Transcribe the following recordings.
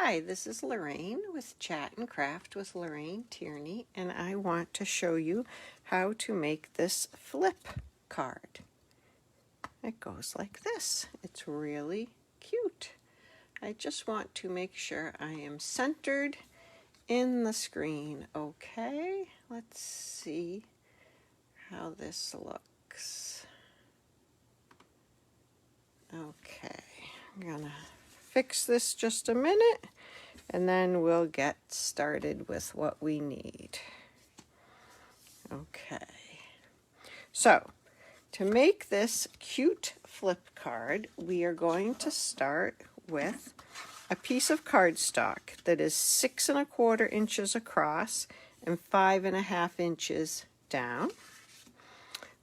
Hi, this is Lorraine with Chat and Craft with Lorraine Tierney, and I want to show you how to make this flip card. It goes like this. It's really cute. I just want to make sure I am centered in the screen. Okay, let's see how this looks. Okay, I'm gonna fix this just a minute and then we'll get started with what we need. Okay, so to make this cute flip card, we are going to start with a piece of cardstock that is 6 1/4 inches across and 5 1/2 inches down.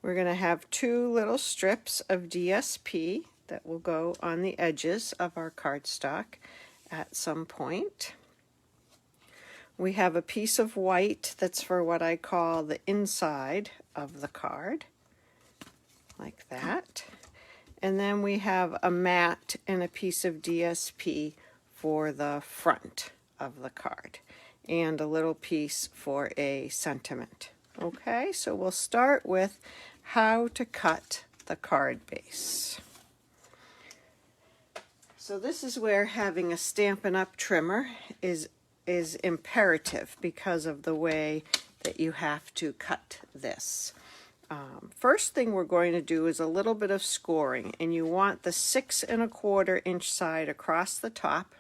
We're going to have 2 little strips of DSP that will go on the edges of our cardstock at some point. We have a piece of white that's for what I call the inside of the card, like that. And then we have a mat and a piece of DSP for the front of the card, and a little piece for a sentiment. Okay, so we'll start with how to cut the card base. So this is where having a Stampin' Up! Trimmer is imperative because of the way that you have to cut this. First thing we're going to do is a little bit of scoring, and you want the 6 1/4 inch side across the top,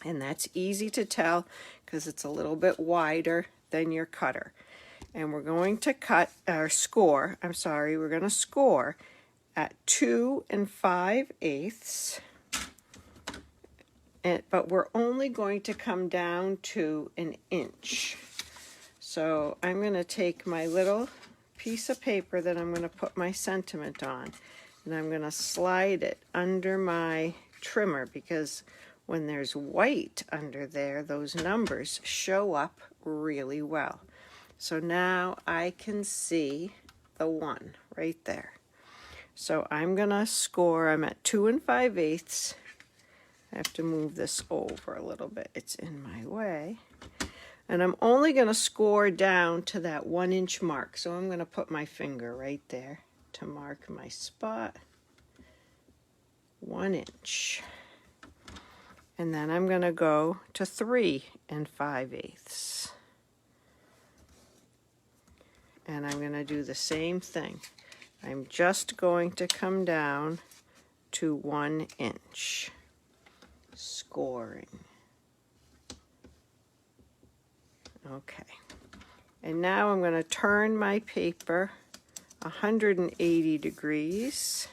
and that's easy to tell because it's a little bit wider than your cutter. And we're going to score at 2 5/8, but we're only going to come down to 1 inch. So I'm going to take my little piece of paper that I'm going to put my sentiment on, and I'm going to slide it under my trimmer, because when there's white under there, those numbers show up really well. So now I can see the 1 right there. So I'm going to score, I'm at 2 5/8. I have to move this over a little bit, it's in my way. And I'm only going to score down to that 1 inch mark. So I'm going to put my finger right there to mark my spot. 1 inch. And then I'm going to go to 3 5/8. And I'm going to do the same thing. I'm just going to come down to 1 inch. Scoring. Okay. And now I'm going to turn my paper 180 degrees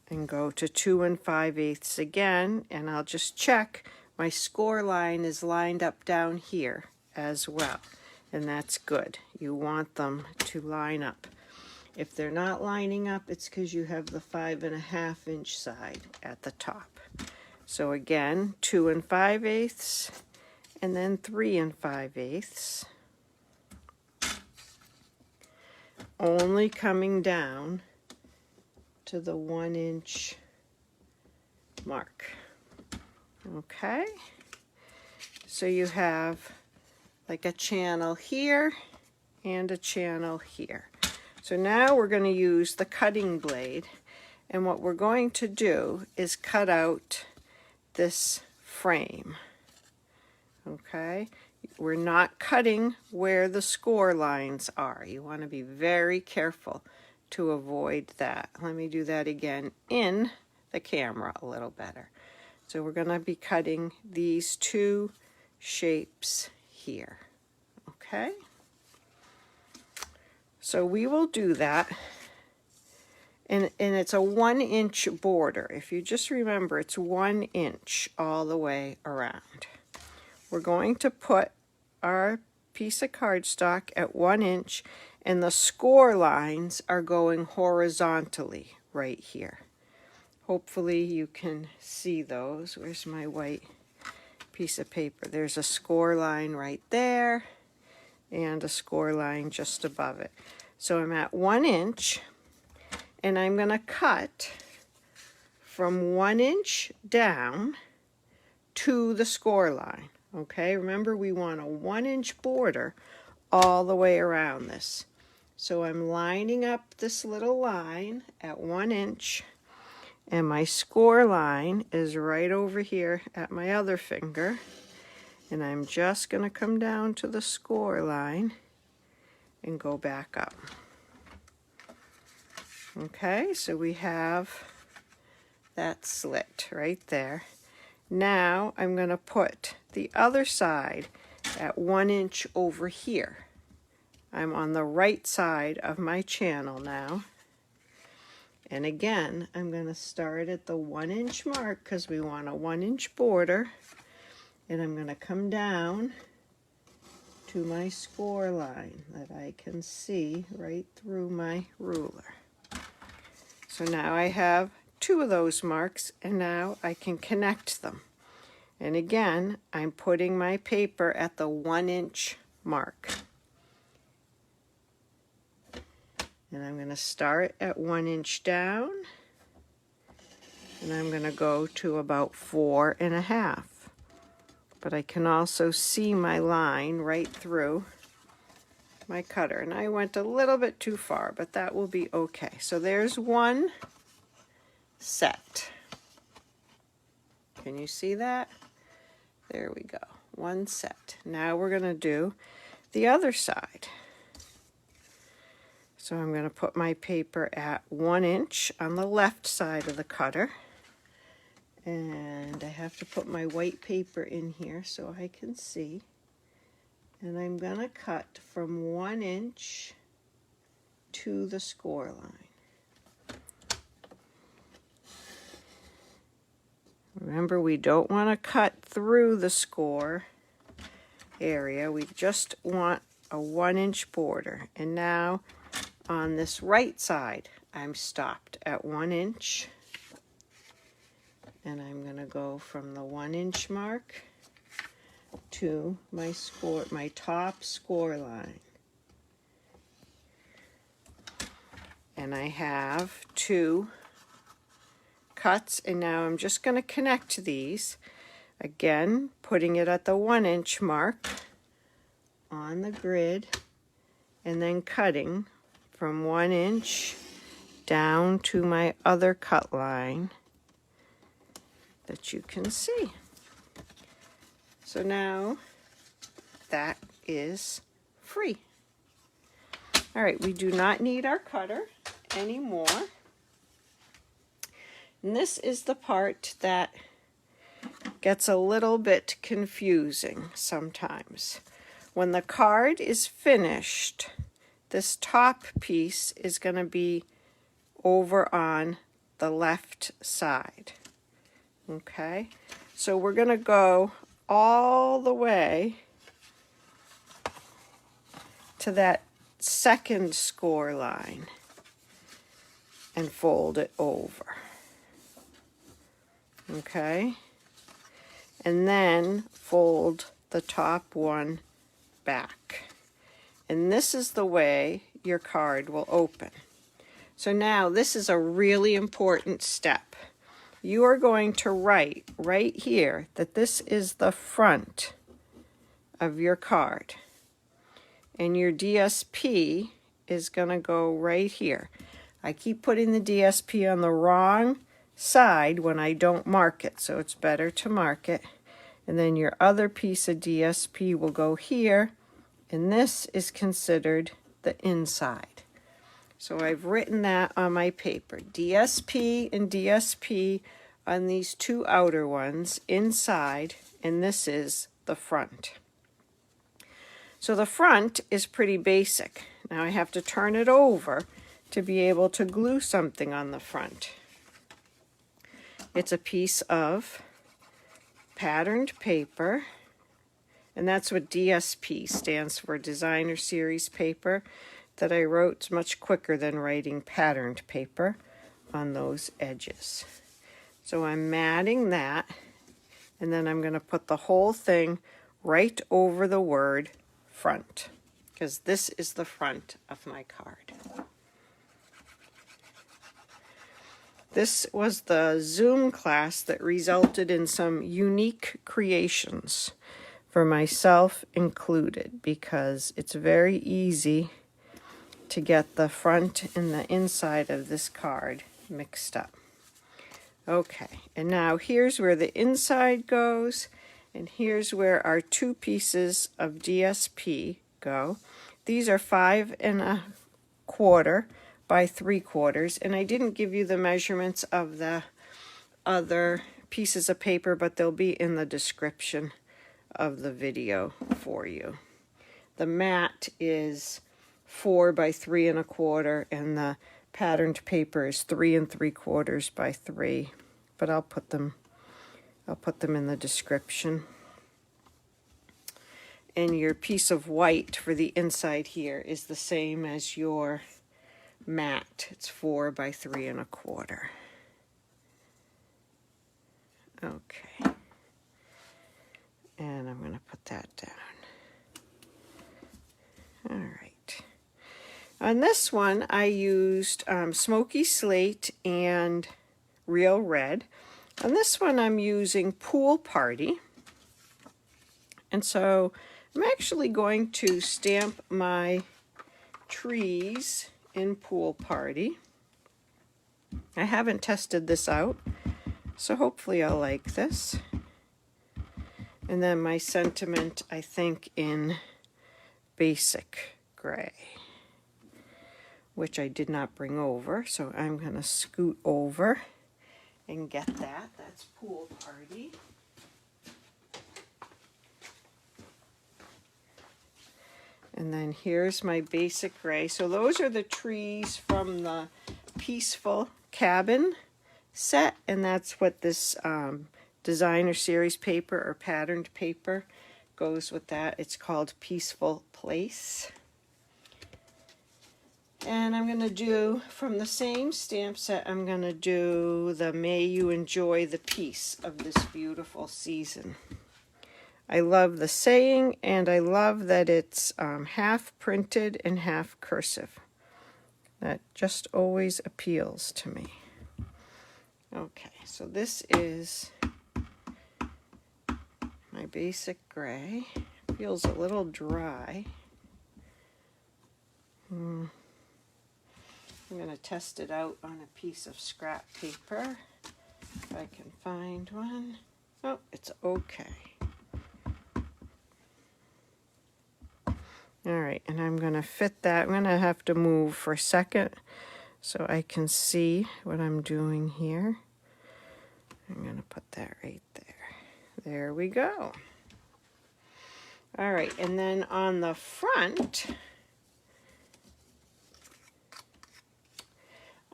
and go to 2 5/8 again, and I'll just check my score line is lined up down here as well, and that's good. You want them to line up. If they're not lining up, it's because you have the 5 1/2 inch side at the top. So again, 2 5/8, and then 3 5/8. Only coming down to the 1 inch mark. Okay, so you have like a channel here and a channel here. So now we're going to use the cutting blade, and what we're going to do is cut out this frame. Okay, we're not cutting where the score lines are. You want to be very careful to avoid that. Let me do that again in the camera a little better. So we're going to be cutting these 2 shapes here. Okay, so we will do that, and it's a 1 inch border. If you just remember, it's 1 inch all the way around. We're going to put our piece of cardstock at 1 inch, and the score lines are going horizontally right here. Hopefully you can see those. Where's my white piece of paper? There's a score line right there, and a score line just above it. So I'm at 1 inch, and I'm going to cut from 1 inch down to the score line. Okay, remember we want a 1-inch border all the way around this. So I'm lining up this little line at 1 inch, and my score line is right over here at my other finger. And I'm just going to come down to the score line and go back up. Okay, so we have that slit right there. Now I'm going to put the other side at 1 inch over here. I'm on the right side of my channel now. And again, I'm going to start at the 1 inch mark because we want a 1 inch border. And I'm going to come down to my score line that I can see right through my ruler. So now I have 2 of those marks, and now I can connect them. And again, I'm putting my paper at the 1 inch mark. And I'm going to start at 1 inch down, and I'm going to go to about 4.5. But I can also see my line right through my cutter. And I went a little bit too far, but that will be okay. So there's one set. Can you see that? There we go, one set. Now we're going to do the other side. So I'm going to put my paper at 1 inch on the left side of the cutter. And I have to put my white paper in here so I can see. And I'm going to cut from 1 inch to the score line. Remember, we don't want to cut through the score area. We just want a 1 inch border. And now on this right side, I'm stopped at 1 inch. And I'm going to go from the 1 inch mark to my top score line. And I have 2 cuts, and now I'm just going to connect these. Again, putting it at the 1 inch mark on the grid, and then cutting from 1 inch down to my other cut line that you can see. So now that is free. All right, we do not need our cutter anymore. And this is the part that gets a little bit confusing sometimes. When the card is finished, this top piece is going to be over on the left side. Okay, so we're going to go all the way to that second score line and fold it over. Okay, and then fold the top one back. And this is the way your card will open. So now this is a really important step. You are going to write right here that this is the front of your card. And your DSP is going to go right here. I keep putting the DSP on the wrong side when I don't mark it, so it's better to mark it. And then your other piece of DSP will go here, and this is considered the inside. So I've written that on my paper. DSP and DSP on these 2 outer ones inside, and this is the front. So the front is pretty basic. Now I have to turn it over to be able to glue something on the front. It's a piece of patterned paper, and that's what DSP stands for, Designer Series Paper, that I wrote much quicker than writing patterned paper on those edges. So I'm matting that, and then I'm going to put the whole thing right over the word front, because this is the front of my card. This was the Zoom class that resulted in some unique creations for myself included, because it's very easy to get the front and the inside of this card mixed up. Okay, and now here's where the inside goes, and here's where our 2 pieces of DSP go. These are 5 1/4 by 3/4, and I didn't give you the measurements of the other pieces of paper, but they'll be in the description of the video for you. The mat is 4 by 3 1/4, and the patterned paper is 3 3/4 by 3. But I'll put them in the description. And your piece of white for the inside here is the same as your mat. It's 4 by 3 1/4. Okay. And I'm going to put that down. All right. On this one, I used Smoky Slate and Real Red. On this one, I'm using Pool Party. And so I'm actually going to stamp my trees in Pool Party. I haven't tested this out, so hopefully I'll like this. And then my sentiment, I think, in Basic Gray, which I did not bring over, so I'm going to scoot over and get that. That's Pool Party. And then here's my Basic Gray. So those are the trees from the Peaceful Cabin set, and that's what this designer series paper or patterned paper goes with that. It's called Peaceful Place. And I'm going to do, from the same stamp set, I'm going to do the May You Enjoy the Peace of This Beautiful Season. I love the saying, and I love that it's half printed and half cursive. That just always appeals to me. Okay, so this is my Basic Gray. Feels a little dry. I'm going to test it out on a piece of scrap paper, if I can find one. Oh, it's okay. All right, and I'm going to fit that. I'm going to have to move for a second so I can see what I'm doing here. I'm going to put that right there. There we go. All right, and then on the front,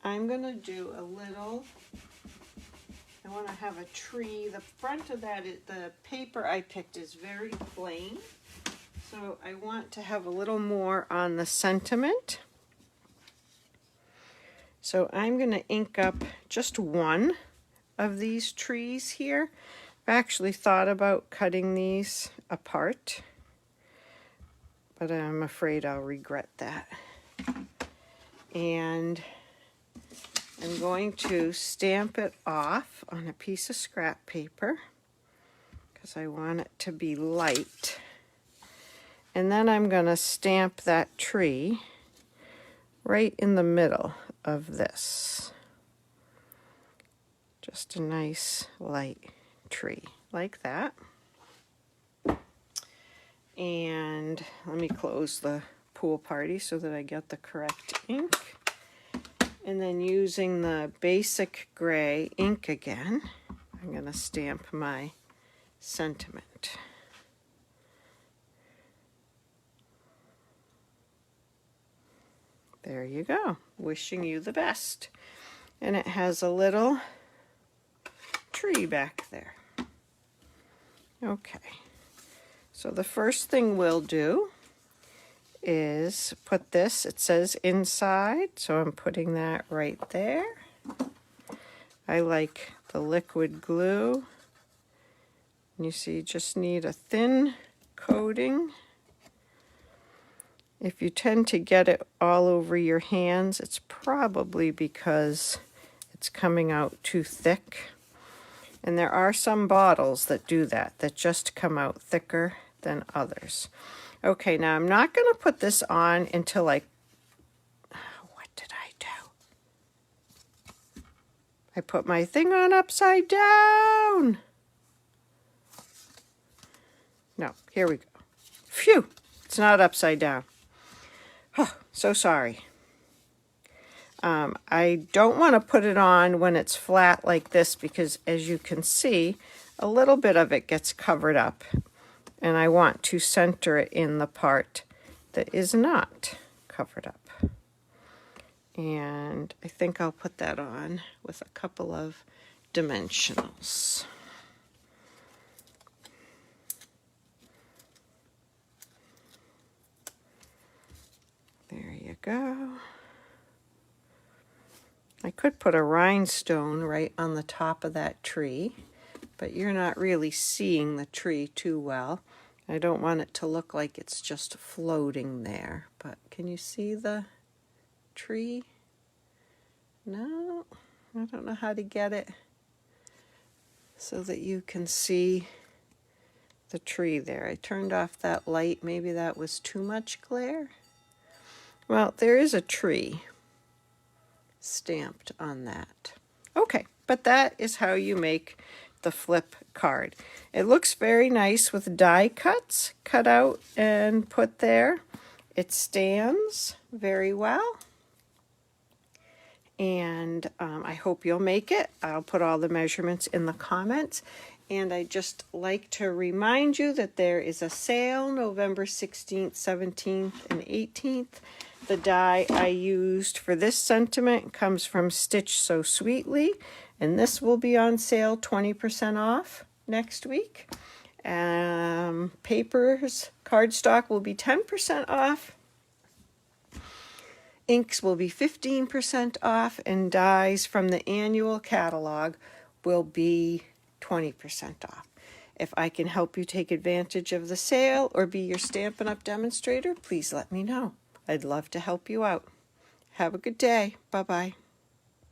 I'm going to do a little, I want to have a tree. The front of that, the paper I picked is very plain. So I want to have a little more on the sentiment. So I'm going to ink up just one of these trees here. I've actually thought about cutting these apart, but I'm afraid I'll regret that. And I'm going to stamp it off on a piece of scrap paper because I want it to be light. And then I'm going to stamp that tree right in the middle of this. Just a nice light tree like that. And let me close the Pool Party so that I get the correct ink. And then using the Basic Gray ink again, I'm going to stamp my sentiment. There you go. Wishing you the best. And it has a little tree back there. Okay. So the first thing we'll do is put this, it says inside, so I'm putting that right there. I like the liquid glue. You see, you just need a thin coating. If you tend to get it all over your hands, it's probably because it's coming out too thick. And there are some bottles that do that, that just come out thicker than others. Okay, now I'm not going to put this on until what did I do? I put my thing on upside down. No, here we go. Phew, it's not upside down. Oh, so sorry. I don't want to put it on when it's flat like this because, as you can see, a little bit of it gets covered up. And I want to center it in the part that is not covered up. And I think I'll put that on with a couple of dimensionals. There you go. I could put a rhinestone right on the top of that tree, but you're not really seeing the tree too well. I don't want it to look like it's just floating there, but can you see the tree? No, I don't know how to get it so that you can see the tree there. I turned off that light. Maybe that was too much glare. Well, there is a tree stamped on that. Okay, but that is how you make the flip card. It looks very nice with die cuts cut out and put there. It stands very well. And I hope you'll make it. I'll put all the measurements in the comments. And I'd just like to remind you that there is a sale November 16th, 17th, and 18th. The die I used for this sentiment comes from Stitch So Sweetly, and this will be on sale 20% off next week. Papers, cardstock will be 10% off. Inks will be 15% off, and dies from the annual catalog will be 20% off. If I can help you take advantage of the sale or be your Stampin' Up! Demonstrator, please let me know. I'd love to help you out. Have a good day. Bye-bye.